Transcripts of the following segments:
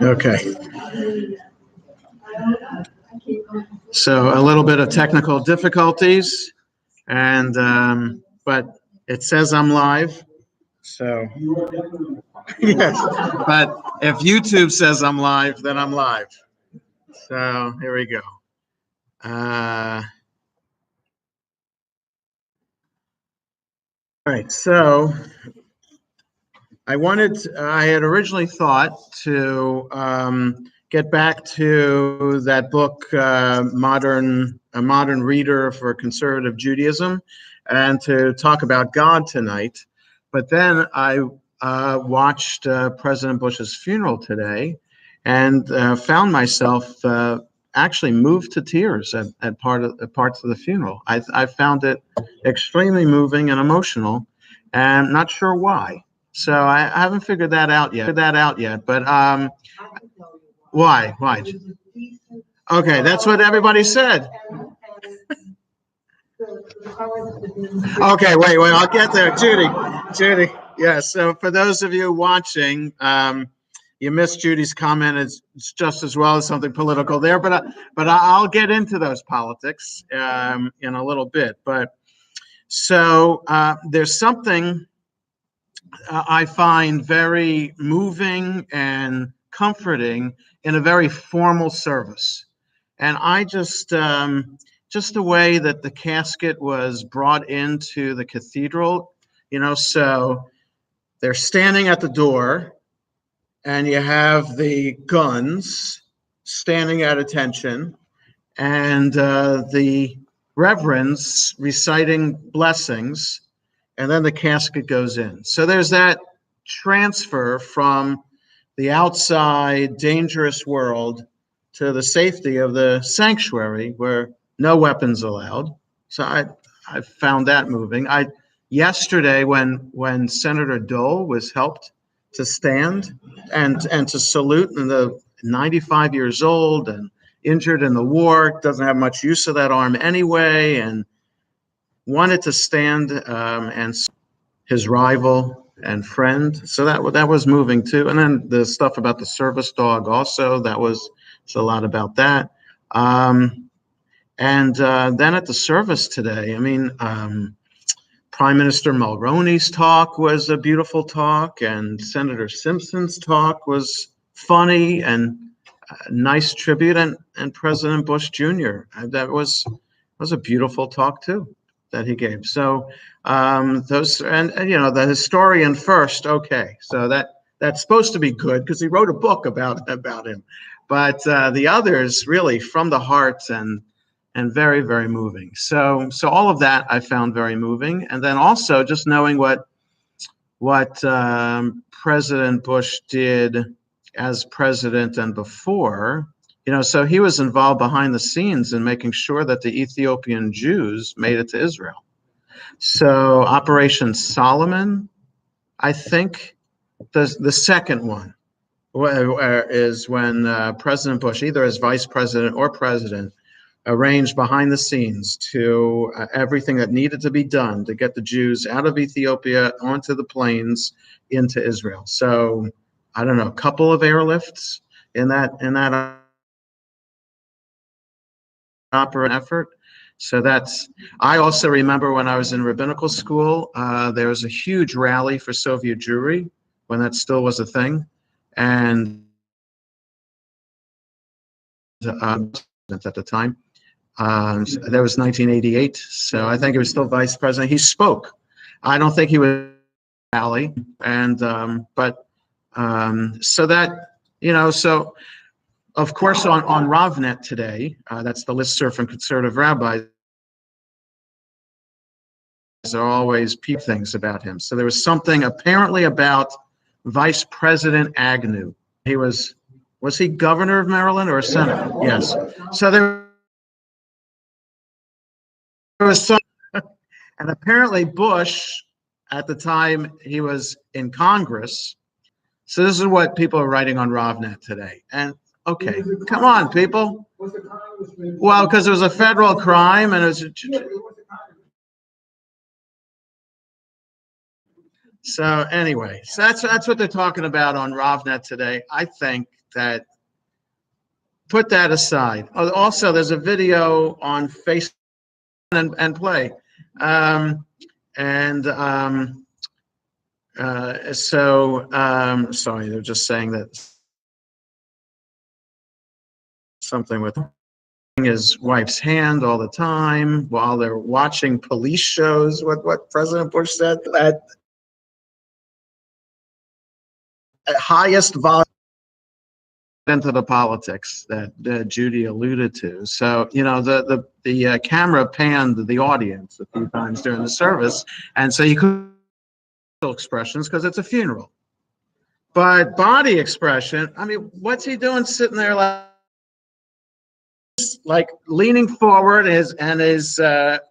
Okay. So a little bit of technical difficulties, and but it says I'm live. So yes, but if YouTube says I'm live, then I'm live. So here we go. All right, so I had originally thought to get back to that book, A Modern Reader for Conservative Judaism, and to talk about God tonight. But then I watched President Bush's funeral today and found myself actually moved to tears at parts of the funeral. I found it extremely moving and emotional, and not sure why. So I haven't figured that out yet. But why? Okay, that's what everybody said. Okay, wait, I'll get there, Judy. Yeah. So for those of you watching, you missed Judy's comment. It's just as well as something political there, but I'll get into those politics in a little bit. But so there's something I find very moving and comforting in a very formal service. And I just the way that the casket was brought into the cathedral, so they're standing at the door and you have the guns standing at attention and the reverends reciting blessings, and then the casket goes in. So there's that transfer from the outside dangerous world to the safety of the sanctuary where no weapons allowed. So I found that moving. Yesterday when Senator Dole was helped to stand and to salute, and the 95 years old and injured in the war, doesn't have much use of that arm anyway, and wanted to stand and his rival and friend. So that was moving too. And then the stuff about the service dog also, it's a lot about that. And then at the service today, Prime Minister Mulroney's talk was a beautiful talk, and Senator Simpson's talk was funny and a nice tribute, and President Bush Jr. That was a beautiful talk too that he gave. So those and the historian first. Okay, so that's supposed to be good because he wrote a book about him, but the others really from the heart and very, very moving. So all of that I found very moving, and then also just knowing what President Bush did as president and before. So he was involved behind the scenes in making sure that the Ethiopian Jews made it to Israel. So Operation Solomon, I think the second one is when President Bush, either as vice president or president, arranged behind the scenes to everything that needed to be done to get the Jews out of Ethiopia onto the plains into Israel. So I don't know, a couple of airlifts in that opera effort. So I also remember when I was in rabbinical school, there was a huge rally for Soviet Jewry when that still was a thing. And at the time, that was 1988. So I think he was still vice president. He spoke. I don't think he was rally. And, so that, so of course, on RavNet today, that's the listserv from conservative rabbis, there are always peep things about him. So there was something apparently about Vice President Agnew. Was he governor of Maryland or a senator? Yes. So there was some, and apparently Bush, at the time he was in Congress. So this is what people are writing on RavNet today. And okay, come on, people. Well, because it was a federal crime, and it was. So anyway, so that's what they're talking about on RovNet today. I think that put that aside. Also, there's a video on Facebook and Play, um, and sorry, they're just saying that something with his wife's hand all the time while they're watching police shows. What President Bush said at highest volume into the politics that Judy alluded to. So the camera panned the audience a few times during the service, and so you could expressions because it's a funeral. But body expression, I mean, what's he doing sitting there like leaning forward, his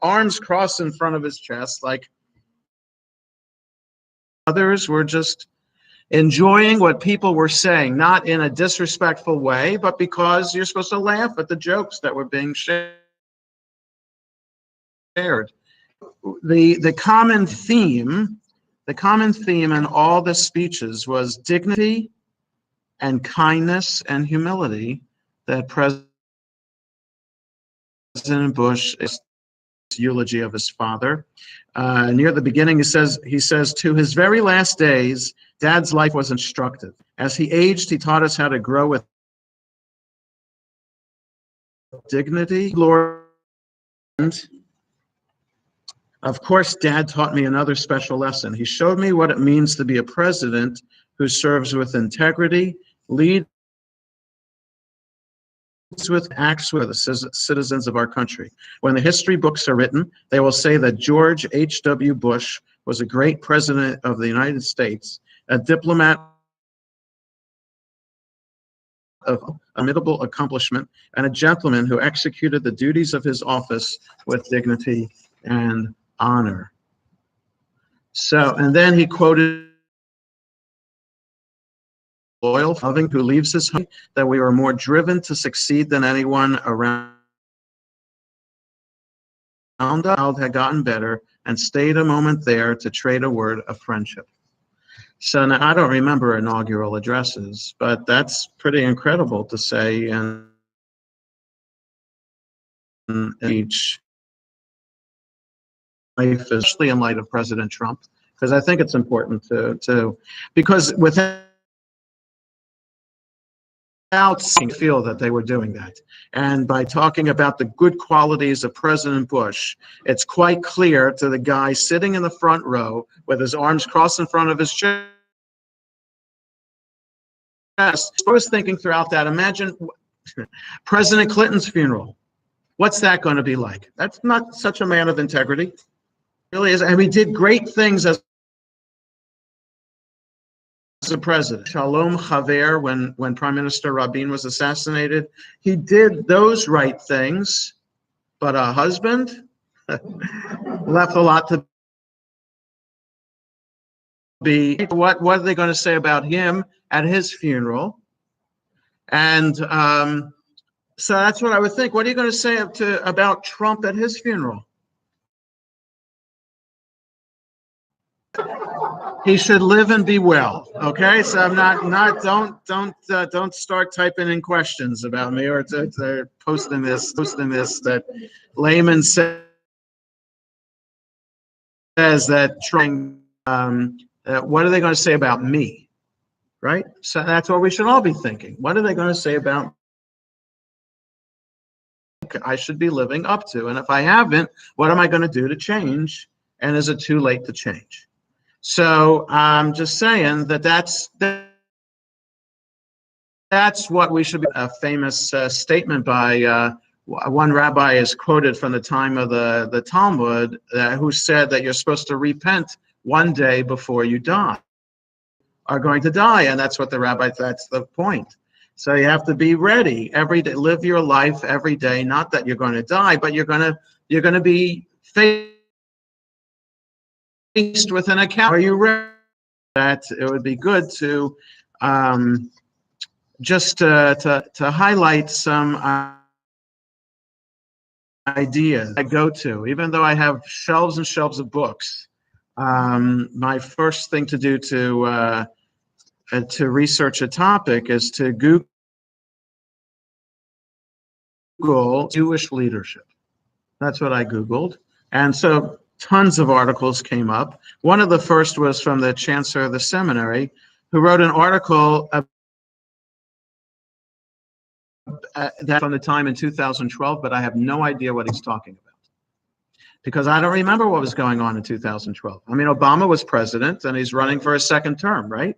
arms crossed in front of his chest, like others were just enjoying what people were saying, not in a disrespectful way, but because you're supposed to laugh at the jokes that were being shared. The common theme in all the speeches was dignity and kindness and humility that President Bush eulogy of his father. Near the beginning, he says, to his very last days, Dad's life was instructive. As he aged, he taught us how to grow with dignity, glory. Of course, Dad taught me another special lesson. He showed me what it means to be a president who serves with integrity, leads with, acts with the citizens of our country. When the history books are written, they will say that George H.W. Bush was a great president of the United States, a diplomat of formidable accomplishment, and a gentleman who executed the duties of his office with dignity and honor. So, and then he quoted loyal, loving, who leaves his home, that we were more driven to succeed than anyone around us had gotten better, and stayed a moment there to trade a word of friendship. So now, I don't remember inaugural addresses, but that's pretty incredible to say in each life, especially in light of President Trump, because I think it's important to because without feel that they were doing that. And by talking about the good qualities of President Bush, it's quite clear to the guy sitting in the front row with his arms crossed in front of his chest. I was thinking throughout that, imagine President Clinton's funeral. What's that going to be like? That's not such a man of integrity. Really is. And he did great things as a president. Shalom Chaver, when Prime Minister Rabin was assassinated, he did those right things, but a husband left a lot to be. What are they going to say about him at his funeral? And so that's what I would think. What are you going to say about Trump at his funeral? He should live and be well. Okay, so I'm don't start typing in questions about me or posting this that Layman says that trying. What are they going to say about me? Right. So that's what we should all be thinking. What are they going to say about? I should be living up to, and if I haven't, what am I going to do to change? And is it too late to change? So I'm just saying that's what we should be. A famous statement by one rabbi is quoted from the time of the Talmud who said that you're supposed to repent one day before you are going to die, and that's what the rabbi. That's the point. So you have to be ready every day. Live your life every day. Not that you're going to die, but you're going to be faced with an account. Are you ready? That it would be good to just to highlight some ideas I go to. Even though I have shelves and shelves of books, my first thing to do to research a topic is to Google Jewish leadership. That's what I Googled. And so tons of articles came up. One of the first was from the chancellor of the seminary, who wrote an article that from the time in 2012, but I have no idea what he's talking about, because I don't remember what was going on in 2012. I mean, Obama was president and he's running for a second term, right?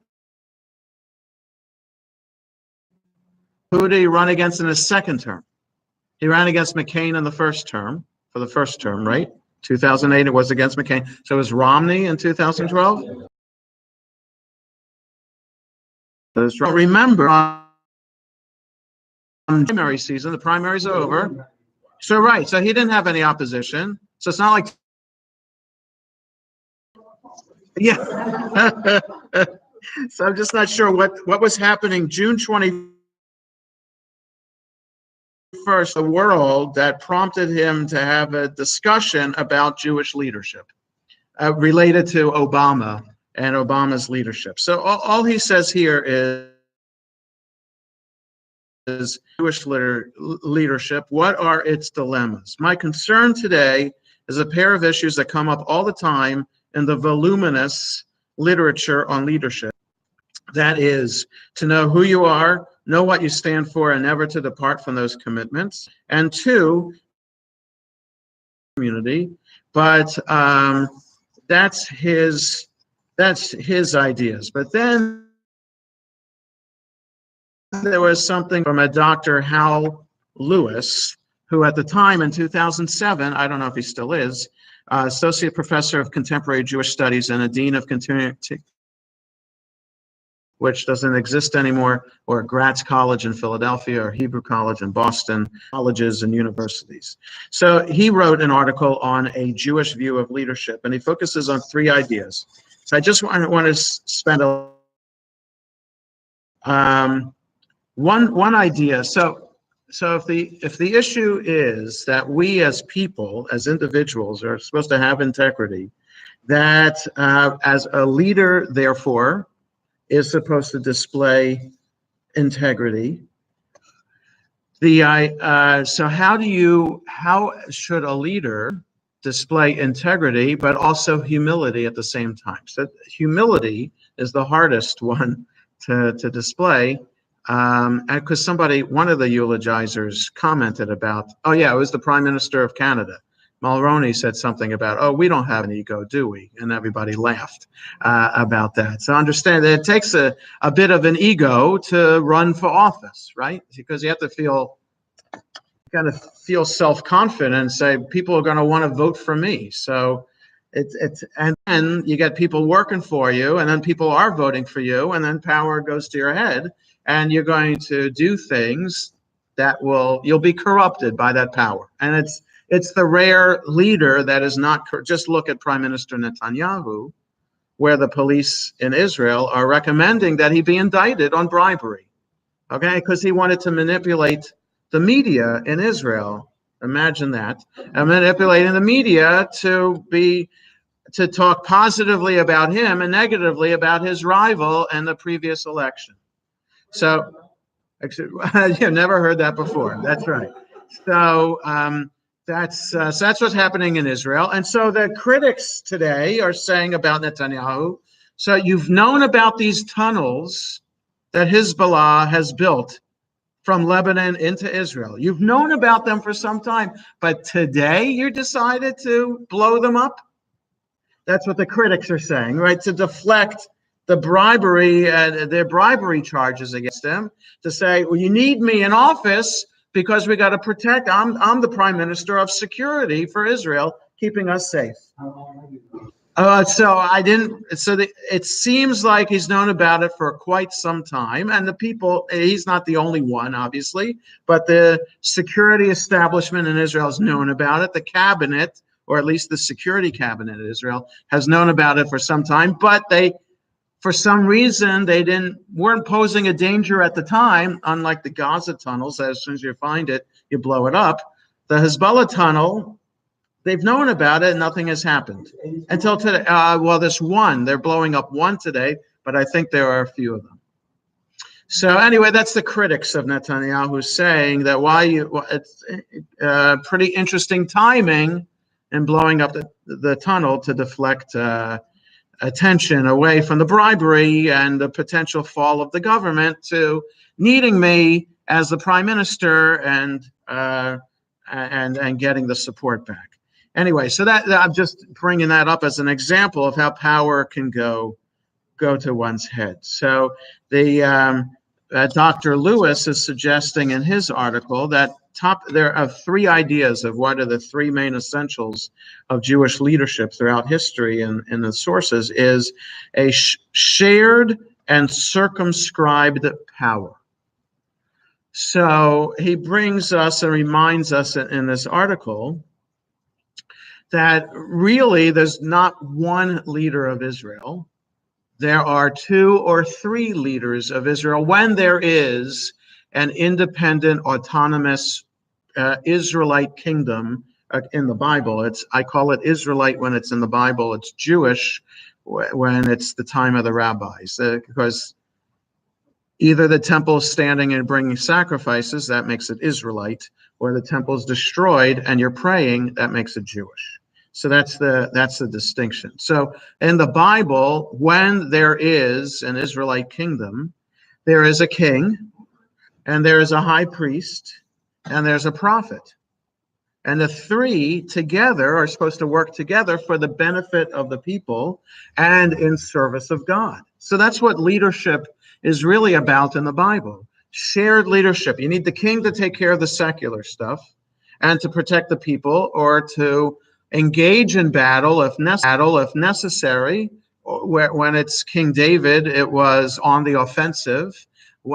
Who did he run against in his second term? He ran against McCain in the first term, for the first term, right? 2008, it was against McCain. So it was Romney in 2012? Remember, primary season, the primaries are over. So, right, so he didn't have any opposition. So it's not like, yeah. So I'm just not sure what was happening June 21st, the world that prompted him to have a discussion about Jewish leadership related to Obama and Obama's leadership. So all he says here is Jewish leadership. What are its dilemmas? My concern today is a pair of issues that come up all the time in the voluminous literature on leadership. That is, to know who you are, know what you stand for, and never to depart from those commitments. And two, community. But that's his ideas. But then there was something from a Dr. Hal Lewis, who at the time in 2007, I don't know if he still is, associate professor of contemporary Jewish studies and a dean of continuing, which doesn't exist anymore, or Gratz College in Philadelphia, or Hebrew College in Boston, colleges and universities. So he wrote an article on a Jewish view of leadership, and he focuses on three ideas. So I just want to spend one idea. So if the issue is that we as people, as individuals, are supposed to have integrity, that as a leader, therefore, is supposed to display integrity. So how should a leader display integrity, but also humility at the same time? So humility is the hardest one to display, because one of the eulogizers commented about, oh yeah, it was the Prime Minister of Canada. Mulroney said something about, oh, we don't have an ego, do we? And everybody laughed about that. So understand that it takes a bit of an ego to run for office, right? Because you have to feel self-confident and say, people are going to want to vote for me. So and then you get people working for you, and then people are voting for you, and then power goes to your head, and you're going to do things that you'll be corrupted by that power. And it's the rare leader that is not. Just look at Prime Minister Netanyahu, where the police in Israel are recommending that he be indicted on bribery, okay, because he wanted to manipulate the media in Israel. Imagine that, and manipulating the media to talk positively about him and negatively about his rival in the previous election. So, you've never heard that before. That's right. So that's what's happening in Israel. And so the critics today are saying about Netanyahu, so you've known about these tunnels that Hezbollah has built from Lebanon into Israel. You've known about them for some time, but today you decided to blow them up? That's what the critics are saying, right? To deflect the bribery, their bribery charges against them, to say, well, you need me in office because we got to protect. I'm the prime minister of security for Israel, keeping us safe. It seems like he's known about it for quite some time, and the people, he's not the only one, obviously, but the security establishment in Israel has known about it. The cabinet, or at least the security cabinet in Israel, has known about it for some time, but for some reason, weren't posing a danger at the time, unlike the Gaza tunnels. As soon as you find it, you blow it up. The Hezbollah tunnel, They've known about it and nothing has happened until today. Well, this one, they're blowing up one today, but I think there are a few of them. So anyway, that's the critics of Netanyahu saying that it's pretty interesting timing in blowing up the tunnel to deflect attention away from the bribery and the potential fall of the government to needing me as the prime minister and getting the support back. Anyway, so that I'm just bringing that up as an example of how power can go to one's head. So the Dr. Lewis is suggesting in his article that there are three ideas of what are the three main essentials of Jewish leadership throughout history and in the sources is a shared and circumscribed power. So he brings us and reminds us in this article that really there's not one leader of Israel. There are two or three leaders of Israel when there is an independent, autonomous Israelite kingdom in the Bible. I call it Israelite when it's in the Bible. It's Jewish when it's the time of the rabbis, because either the temple is standing and bringing sacrifices, that makes it Israelite, or the temple is destroyed and you're praying, that makes it Jewish. So that's the distinction. So in the Bible, when there is an Israelite kingdom, there is a king, and there is a high priest, and there's a prophet. And the three together are supposed to work together for the benefit of the people and in service of God. So that's what leadership is really about in the Bible. Shared leadership. You need the king to take care of the secular stuff and to protect the people, or to engage in battle if necessary. When it's King David, it was on the offensive.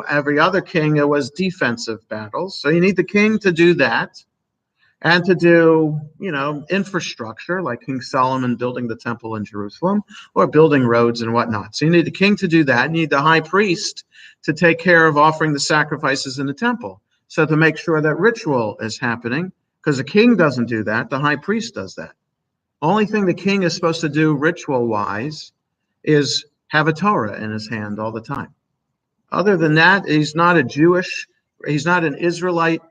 Every other king, it was defensive battles. So you need the king to do that, and to do, infrastructure, like King Solomon building the temple in Jerusalem, or building roads and whatnot. So you need the king to do that. You need the high priest to take care of offering the sacrifices in the temple. So to make sure that ritual is happening, because the king doesn't do that, the high priest does that. Only thing the king is supposed to do ritual-wise is have a Torah in his hand all the time. Other than that, he's not an Israelite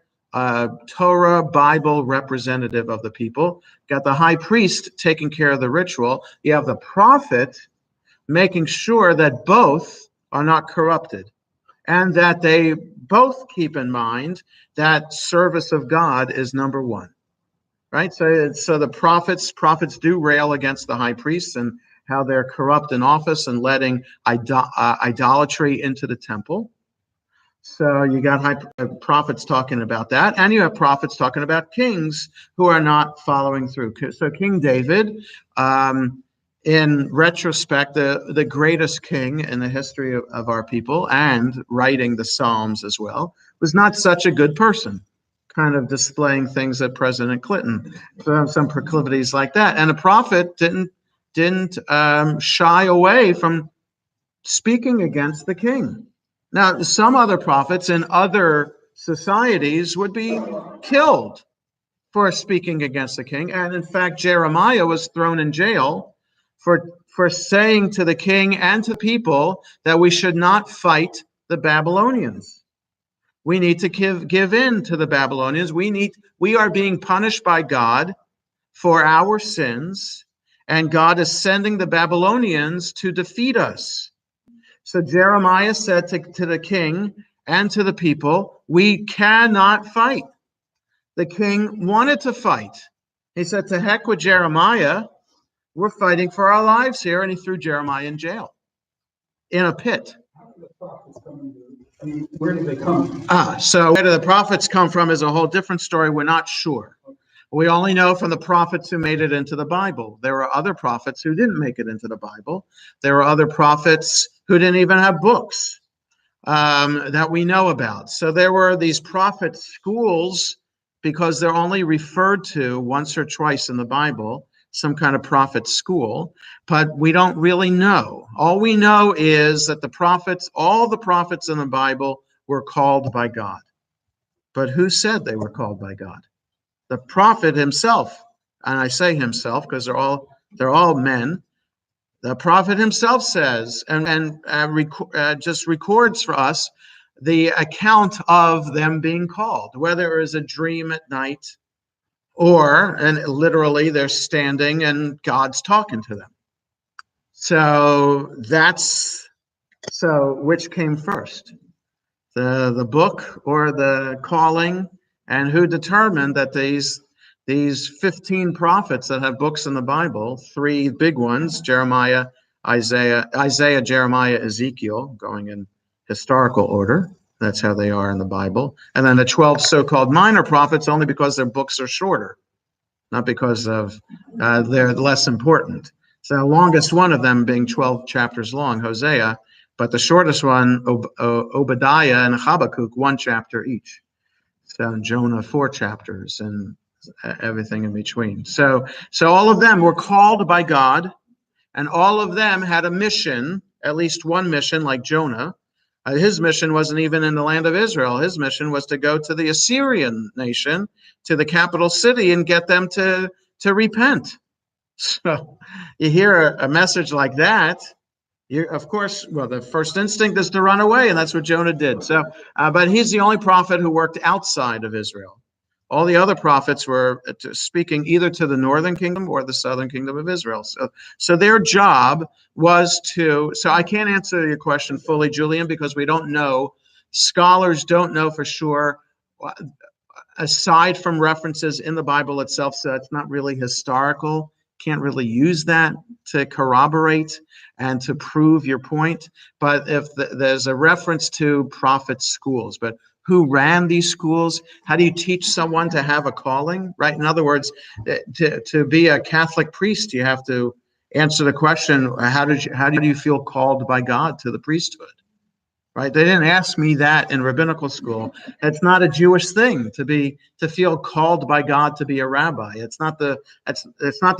Torah Bible representative of the people. Got the high priest taking care of the ritual. You have the prophet making sure that both are not corrupted, and that they both keep in mind that service of God is number one, right? So the prophets do rail against the high priests and how they're corrupt in office and letting idolatry into the temple. So you got prophets talking about that, and you have prophets talking about kings who are not following through. So King David, in retrospect, the greatest king in the history of our people, and writing the Psalms as well, was not such a good person, kind of displaying things that President Clinton, some proclivities like that. And a prophet didn't shy away from speaking against the king. Now, some other prophets in other societies would be killed for speaking against the king. And in fact, Jeremiah was thrown in jail for saying to the king and to people that we should not fight the Babylonians. We need to give in to the Babylonians. We are being punished by God for our sins, and God is sending the Babylonians to defeat us. So Jeremiah said to the king and to the people, we cannot fight. The king wanted to fight. He said, to heck with Jeremiah. We're fighting for our lives here. And he threw Jeremiah in jail, in a pit. Where did they come? So where do the prophets come from is a whole different story. We're not sure. We only know from the prophets who made it into the Bible. There are other prophets who didn't make it into the Bible. There are other prophets who didn't even have books that we know about. So there were these prophet schools, because they're only referred to once or twice in the Bible, some kind of prophet school, but we don't really know. All we know is that all the prophets in the Bible were called by God. But who said they were called by God? The prophet himself and I say himself because they're all men. The prophet himself says, and just records for us the account of them being called, whether it was a dream at night or, and literally they're standing and God's talking to them. So which came first, the book or the calling? And who determined that these 15 prophets that have books in the Bible, 3 big ones, Jeremiah, Isaiah, Jeremiah, Ezekiel, going in historical order. That's how they are in the Bible. And then the 12 so-called minor prophets, only because their books are shorter, not because of they're less important. So the longest one of them being 12 chapters long, Hosea, but the shortest one, Obadiah and Habakkuk, 1 chapter each. So Jonah, 4 chapters, and everything in between. So all of them were called by God, and all of them had a mission, at least one mission, like Jonah. His mission wasn't even in the land of Israel. His mission was to go to the Assyrian nation, to the capital city, and get them to repent. So you hear a message like that, of course, well, the first instinct is to run away, and that's what Jonah did. So, but he's the only prophet who worked outside of Israel. All the other prophets were speaking either to the northern kingdom or the southern kingdom of Israel. So their job was to, so I can't answer your question fully, Julian, because we don't know. Scholars don't know for sure, aside from references in the Bible itself, so it's not really historical. Can't really use that to corroborate and to prove your point. But if there's a reference to prophet schools, but who ran these schools? How do you teach someone to have a calling, right? In other words, to be a Catholic priest, you have to answer the question, how do you feel called by God to the priesthood? Right? They didn't ask me that in rabbinical school. It's not a Jewish thing to feel called by God to be a rabbi. It's not the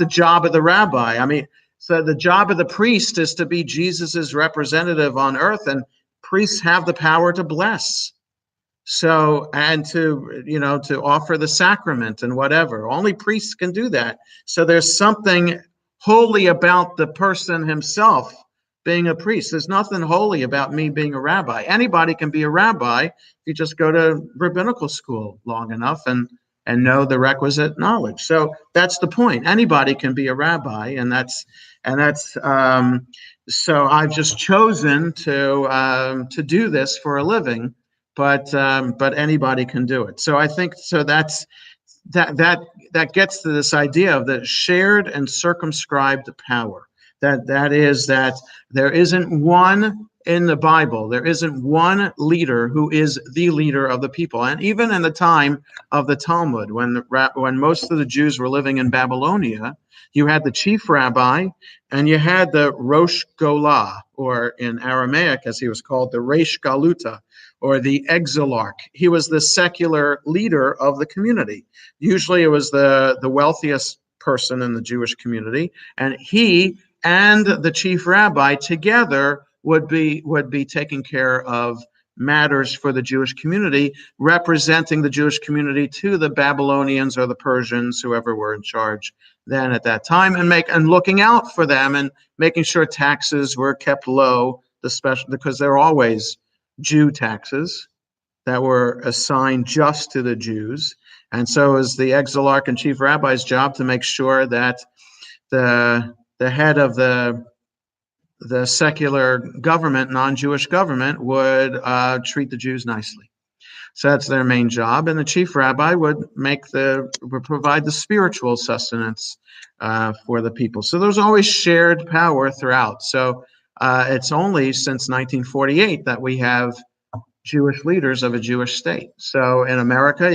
job of the rabbi. I mean, so the job of the priest is to be Jesus's representative on earth, and priests have the power to bless. So, and to offer the sacrament and whatever. Only priests can do that. So there's something holy about the person himself being a priest. There's nothing holy about me being a rabbi. Anybody can be a rabbi if you just go to rabbinical school long enough and know the requisite knowledge. So that's the point. Anybody can be a rabbi, and that's so I've just chosen to do this for a living. But anybody can do it. So I think that gets to this idea of the shared and circumscribed power. That is that there isn't one in the Bible. There isn't one leader who is the leader of the people. And even in the time of the Talmud, when most of the Jews were living in Babylonia, you had the chief rabbi and you had the Rosh Golah, or in Aramaic, as he was called, the Reish Galuta, or the exilarch. He was the secular leader of the community. Usually it was the wealthiest person in the Jewish community, and he and the chief rabbi together would be taking care of matters for the Jewish community, representing the Jewish community to the Babylonians or the Persians, whoever were in charge then at that time, and looking out for them and making sure taxes were kept low, because there were always Jew taxes that were assigned just to the Jews. And so it was the exilarch and chief rabbi's job to make sure that the head of the secular government, non-Jewish government, would treat the Jews nicely. So that's their main job. And the chief rabbi would provide the spiritual sustenance for the people. So there's always shared power throughout. So it's only since 1948 that we have Jewish leaders of a Jewish state. So in America,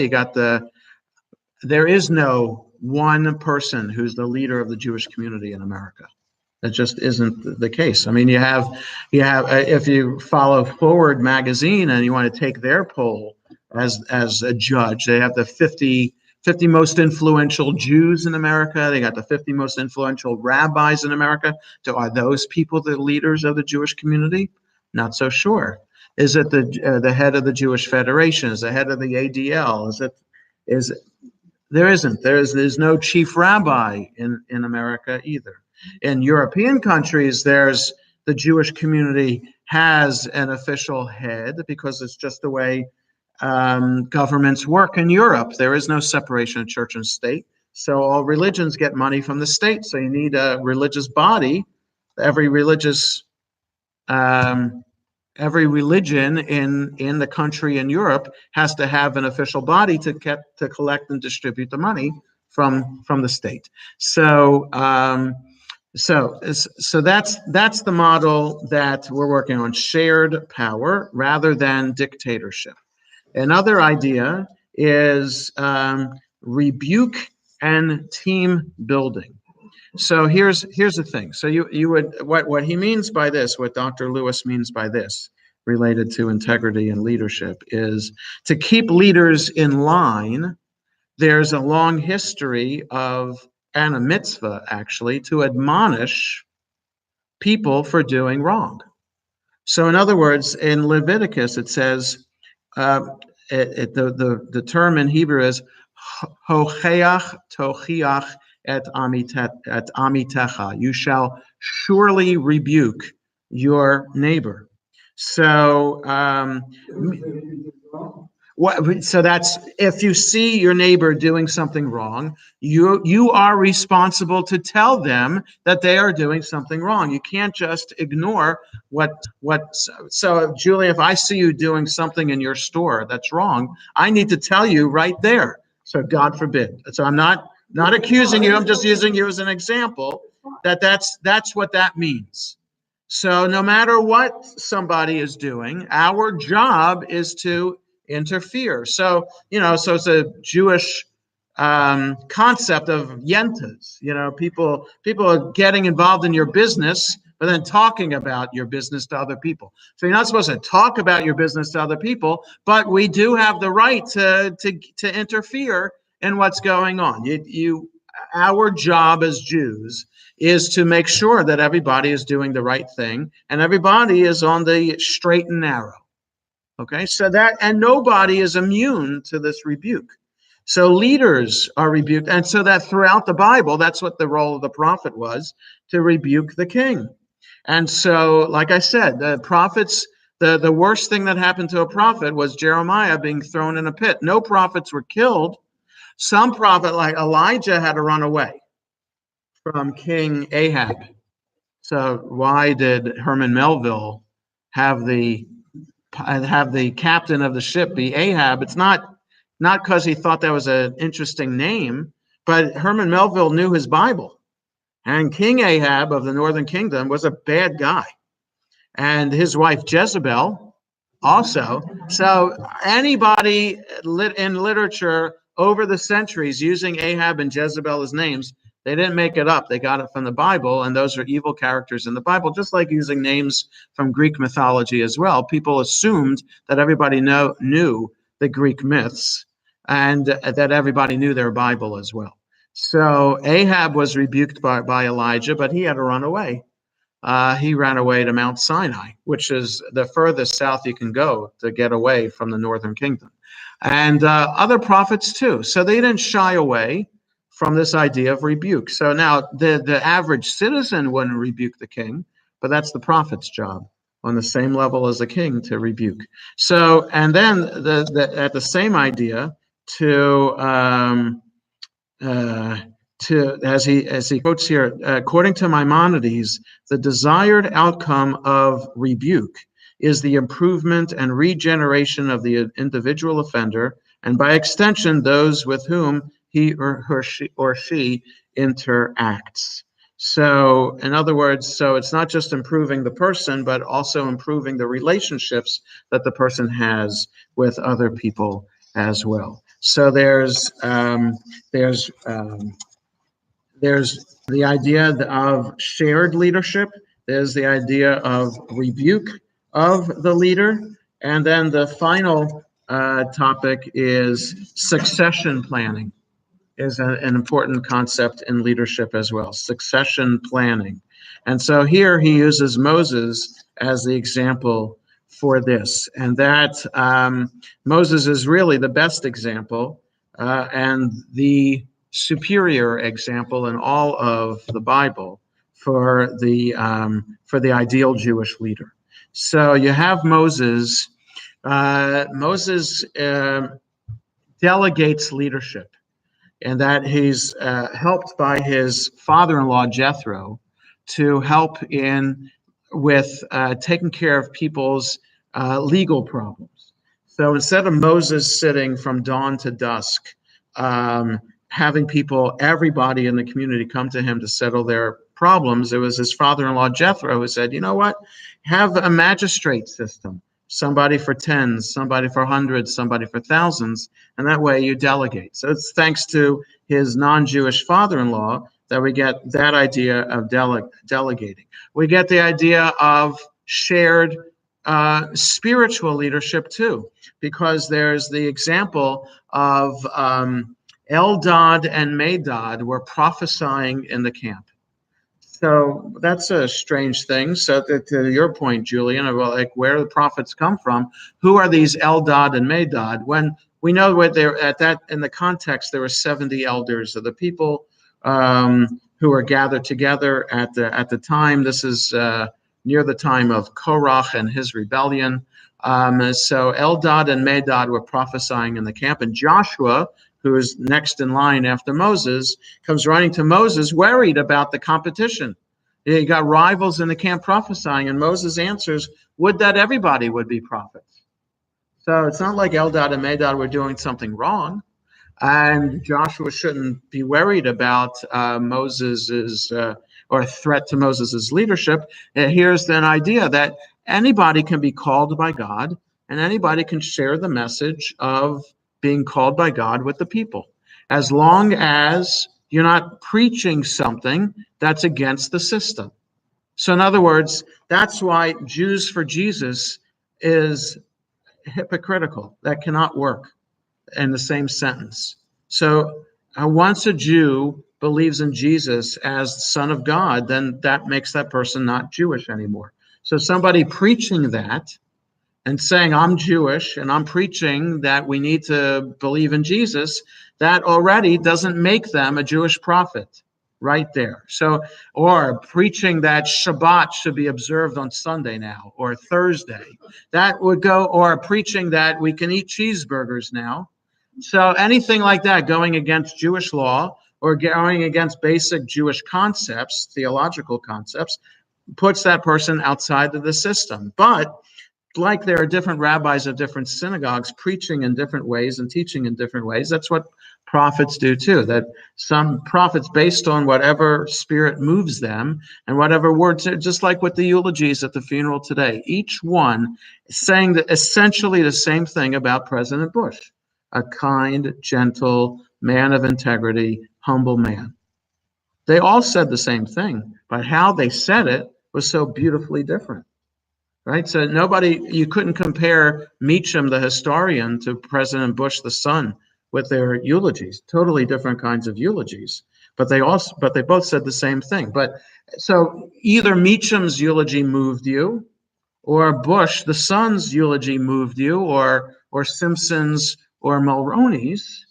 there is no one person who's the leader of the Jewish community in America. That just isn't the case. I mean, you have if you follow Forward magazine and you want to take their poll as a judge, they have the 50 most influential Jews in America. They got the 50 most influential rabbis in America. So are those people the leaders of the Jewish community? Not so sure. Is it the head of the Jewish Federation? Is the head of the ADL? There isn't. There's no chief rabbi in America either. In European countries, the Jewish community has an official head because it's just the way governments work in Europe. There is no separation of church and state. So all religions get money from the state. So you need a religious body. Every every religion in the country in Europe has to have an official body to collect and distribute the money from the state. So so that's the model that we're working on: shared power rather than dictatorship. Another idea is rebuke and team building. So here's the thing. So you would what he means by this, what Dr. Lewis means by this, related to integrity and leadership, is to keep leaders in line. There's a long history of, and a mitzvah actually, to admonish people for doing wrong. So in other words, in Leviticus it says, the term in Hebrew is hocheach tochiach et amitecha. You shall surely rebuke your neighbor. So so that's, if you see your neighbor doing something wrong, you are responsible to tell them that they are doing something wrong. You can't just ignore so Julie, if I see you doing something in your store that's wrong, I need to tell you right there. So God forbid. So I'm not accusing you, I'm just using you as an example that's what that means. So no matter what somebody is doing, our job is to interfere. So, so it's a Jewish concept of yentas. People are getting involved in your business, but then talking about your business to other people. So you're not supposed to talk about your business to other people, but we do have the right to interfere in what's going on. Our job as Jews is to make sure that everybody is doing the right thing and everybody is on the straight and narrow. Okay, so and nobody is immune to this rebuke. So leaders are rebuked. And so that throughout the Bible, that's what the role of the prophet was, to rebuke the king. And so, like I said, the prophets, the worst thing that happened to a prophet was Jeremiah being thrown in a pit. No prophets were killed. Some prophet, like Elijah, had to run away from King Ahab. So why did Herman Melville have the captain of the ship be Ahab? It's not because he thought that was an interesting name, but Herman Melville knew his Bible. And King Ahab of the Northern Kingdom was a bad guy. And his wife Jezebel also. So anybody in literature over the centuries using Ahab and Jezebel as names, they didn't make it up. They got it from the Bible, and those are evil characters in the Bible, just like using names from Greek mythology as well. People assumed that everybody knew the Greek myths and that everybody knew their Bible as well. So Ahab was rebuked by Elijah, but he had to run away. He ran away to Mount Sinai, which is the furthest south you can go to get away from the Northern Kingdom. And other prophets too. So they didn't shy away from this idea of rebuke. So now the average citizen wouldn't rebuke the king, but that's the prophet's job, on the same level as the king, to rebuke. So, and then at the same idea as he quotes here, according to Maimonides, the desired outcome of rebuke is the improvement and regeneration of the individual offender, and by extension, those with whom he or she interacts. So, in other words, so it's not just improving the person, but also improving the relationships that the person has with other people as well. So there's the idea of shared leadership. There's the idea of rebuke of the leader. And then the final topic is succession planning, is an important concept in leadership as well, succession planning. And so here he uses Moses as the example for this. And that Moses is really the best example and the superior example in all of the Bible for the ideal Jewish leader. So you have Moses. Moses delegates leadership, and that he's helped by his father-in-law Jethro to help with taking care of people's legal problems. So instead of Moses sitting from dawn to dusk, having everybody in the community come to him to settle their problems, it was his father-in-law Jethro who said, you know what, have a magistrate system. Somebody for tens, somebody for hundreds, somebody for thousands, and that way you delegate. So it's thanks to his non-Jewish father-in-law that we get that idea of delegating. We get the idea of shared spiritual leadership too, because there's the example of Eldad and Medad were prophesying in the camp. So that's a strange thing. So to your point, Julian, about like where the prophets come from, who are these Eldad and Medad? When we know what they're at that in the context, there were 70 elders of the people who were gathered together at the time. This is near the time of Korach and his rebellion. So Eldad and Medad were prophesying in the camp, and Joshua, who is next in line after Moses, comes running to Moses, worried about the competition. You got rivals in the camp prophesying, and Moses answers, would that everybody would be prophets. So it's not like Eldad and Medad were doing something wrong, and Joshua shouldn't be worried about Moses's or a threat to Moses's leadership. Here's an idea that anybody can be called by God, and anybody can share the message of being called by God with the people, as long as you're not preaching something that's against the system. So in other words, that's why Jews for Jesus is hypocritical. That cannot work in the same sentence. So once a Jew believes in Jesus as the Son of God, then that makes that person not Jewish anymore. So somebody preaching that and saying, I'm Jewish and I'm preaching that we need to believe in Jesus, that already doesn't make them a Jewish prophet right there. So, or preaching that Shabbat should be observed on Sunday now, or Thursday, that would go, or preaching that we can eat cheeseburgers now. So anything like that going against Jewish law or going against basic Jewish concepts, theological concepts, puts that person outside of the system. But like there are different rabbis of different synagogues preaching in different ways and teaching in different ways, that's what prophets do too. That some prophets, based on whatever spirit moves them and whatever words, just like with the eulogies at the funeral today, each one saying essentially the same thing about President Bush, a kind, gentle, man of integrity, humble man. They all said the same thing, but how they said it was so beautifully different. Right, so you couldn't compare Meacham, the historian, to President Bush, the son, with their eulogies. Totally different kinds of eulogies, but they both said the same thing. But so either Meacham's eulogy moved you, or Bush, the son's eulogy moved you, or Simpson's or Mulroney's.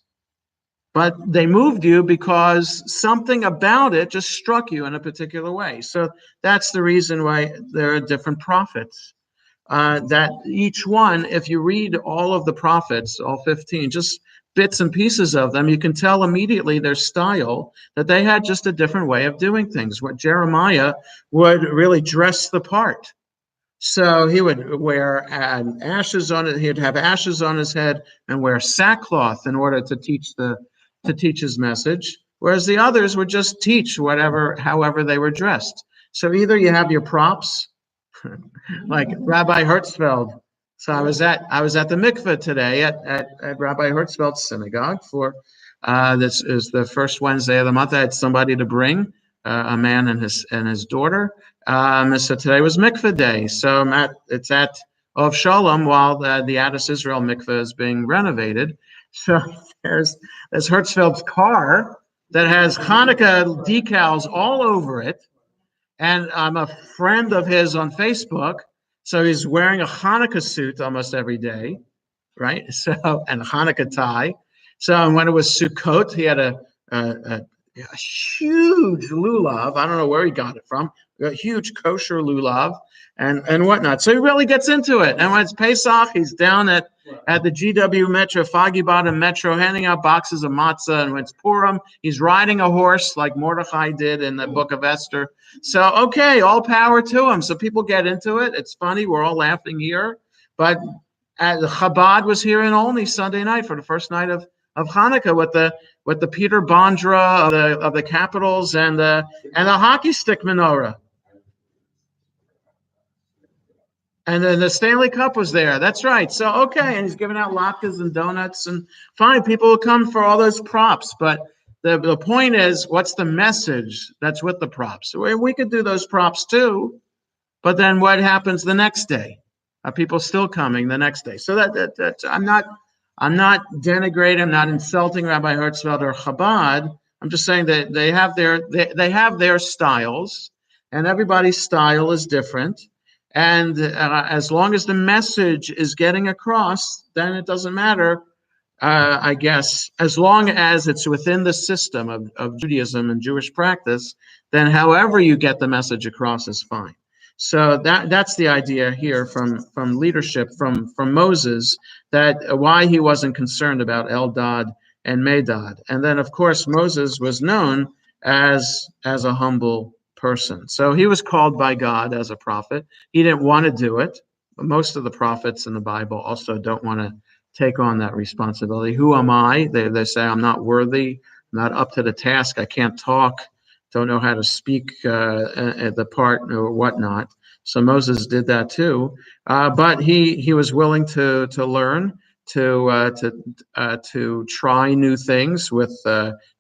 But they moved you because something about it just struck you in a particular way. So that's the reason why there are different prophets. That each one, if you read all of the prophets, all 15, just bits and pieces of them, you can tell immediately their style, that they had just a different way of doing things. What Jeremiah would really dress the part. So he would wear ashes on it. He'd have ashes on his head and wear sackcloth in order to teach his message, whereas the others would just teach however they were dressed. So either you have your props, like Rabbi Hertzfeld. So I was at the mikveh today at Rabbi Hertzfeld's synagogue for this is the first Wednesday of the month. I had somebody to bring a man and his daughter. So today was mikveh day. So it's at Ov Shalom while the Addis Israel mikveh is being renovated. So there's Hertzfeld's car that has Hanukkah decals all over it. And I'm a friend of his on Facebook. So he's wearing a Hanukkah suit almost every day, right? So, and Hanukkah tie. So when it was Sukkot, he had a huge lulav. I don't know where he got it from. A huge kosher lulav and whatnot. So he really gets into it. And when it's Pesach, he's down at the GW Metro, Foggy Bottom Metro, handing out boxes of matzah. And when it's Purim, he's riding a horse like Mordechai did in the book of Esther. So, okay, all power to him. So people get into it. It's funny. We're all laughing here. But Chabad was here in Olney Sunday night for the first night of Hanukkah with the Peter Bondra of the Capitals and the hockey stick menorah. And then the Stanley Cup was there. That's right. So, okay. And he's giving out latkes and donuts. And fine, people will come for all those props. But the point is, what's the message that's with the props? We could do those props too. But then what happens the next day? Are people still coming the next day? So that I'm not denigrating, I'm not insulting Rabbi Herzfeld or Chabad. I'm just saying that they have their styles, and everybody's style is different. And as long as the message is getting across, then it doesn't matter, I guess, as long as it's within the system of Judaism and Jewish practice, then however you get the message across is fine. So that's the idea here from leadership, from Moses, that why he wasn't concerned about Eldad and Medad. And then, of course, Moses was known as a humble person. So he was called by God as a prophet. He didn't want to do it. But most of the prophets in the Bible also don't want to take on that responsibility. Who am I? They say, I'm not worthy, not up to the task. I can't talk, don't know how to speak the part or whatnot. So Moses did that too. But he was willing to learn, to try new things with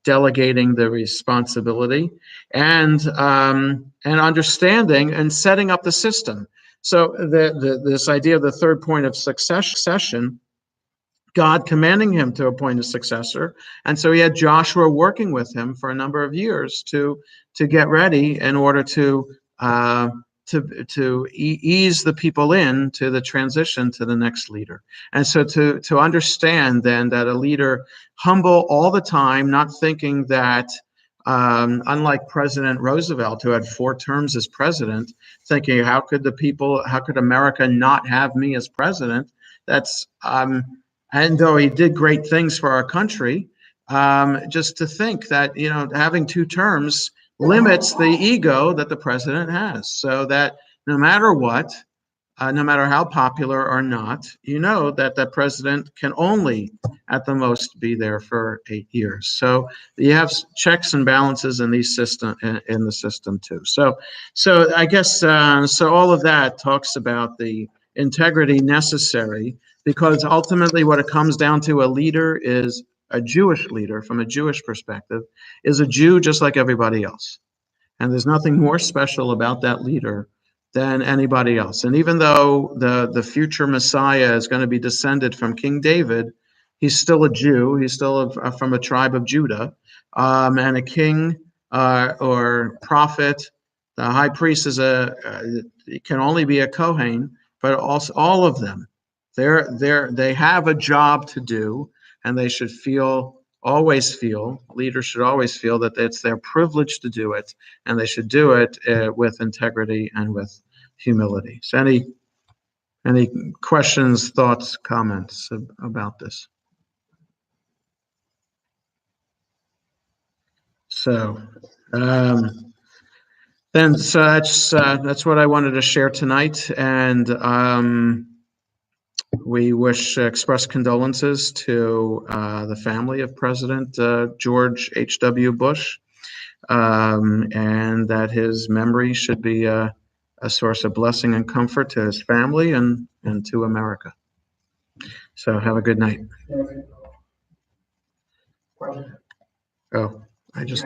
delegating the responsibility and understanding and setting up the system. So this idea of the third point of succession, God commanding him to appoint a successor, and so he had Joshua working with him for a number of years to get ready in order to ease the people in to the transition to the next leader. And so to understand then that a leader humble all the time, not thinking that unlike President Roosevelt, who had 4 terms as president, thinking how could America not have me as president? That's and though he did great things for our country, just to think that, having 2 terms limits the ego that the president has, so that no matter what, no matter how popular or not, that the president can only at the most be there for 8 years. So you have checks and balances in the system too. So I guess so all of that talks about the integrity necessary, because ultimately what it comes down to, a leader is a Jewish leader from a Jewish perspective is a Jew just like everybody else. And there's nothing more special about that leader than anybody else. And even though the future Messiah is going to be descended from King David, he's still a Jew. He's still from a tribe of Judah. And a king or prophet, the high priest can only be a Kohen, but also all of them, they have a job to do, and they should leaders should always feel that it's their privilege to do it, and they should do it with integrity and with humility. So any questions, thoughts, comments about this? So that's what I wanted to share tonight, and we express condolences to the family of President George H.W. Bush, and that his memory should be a source of blessing and comfort to his family and to America. So have a good night. Oh, I just...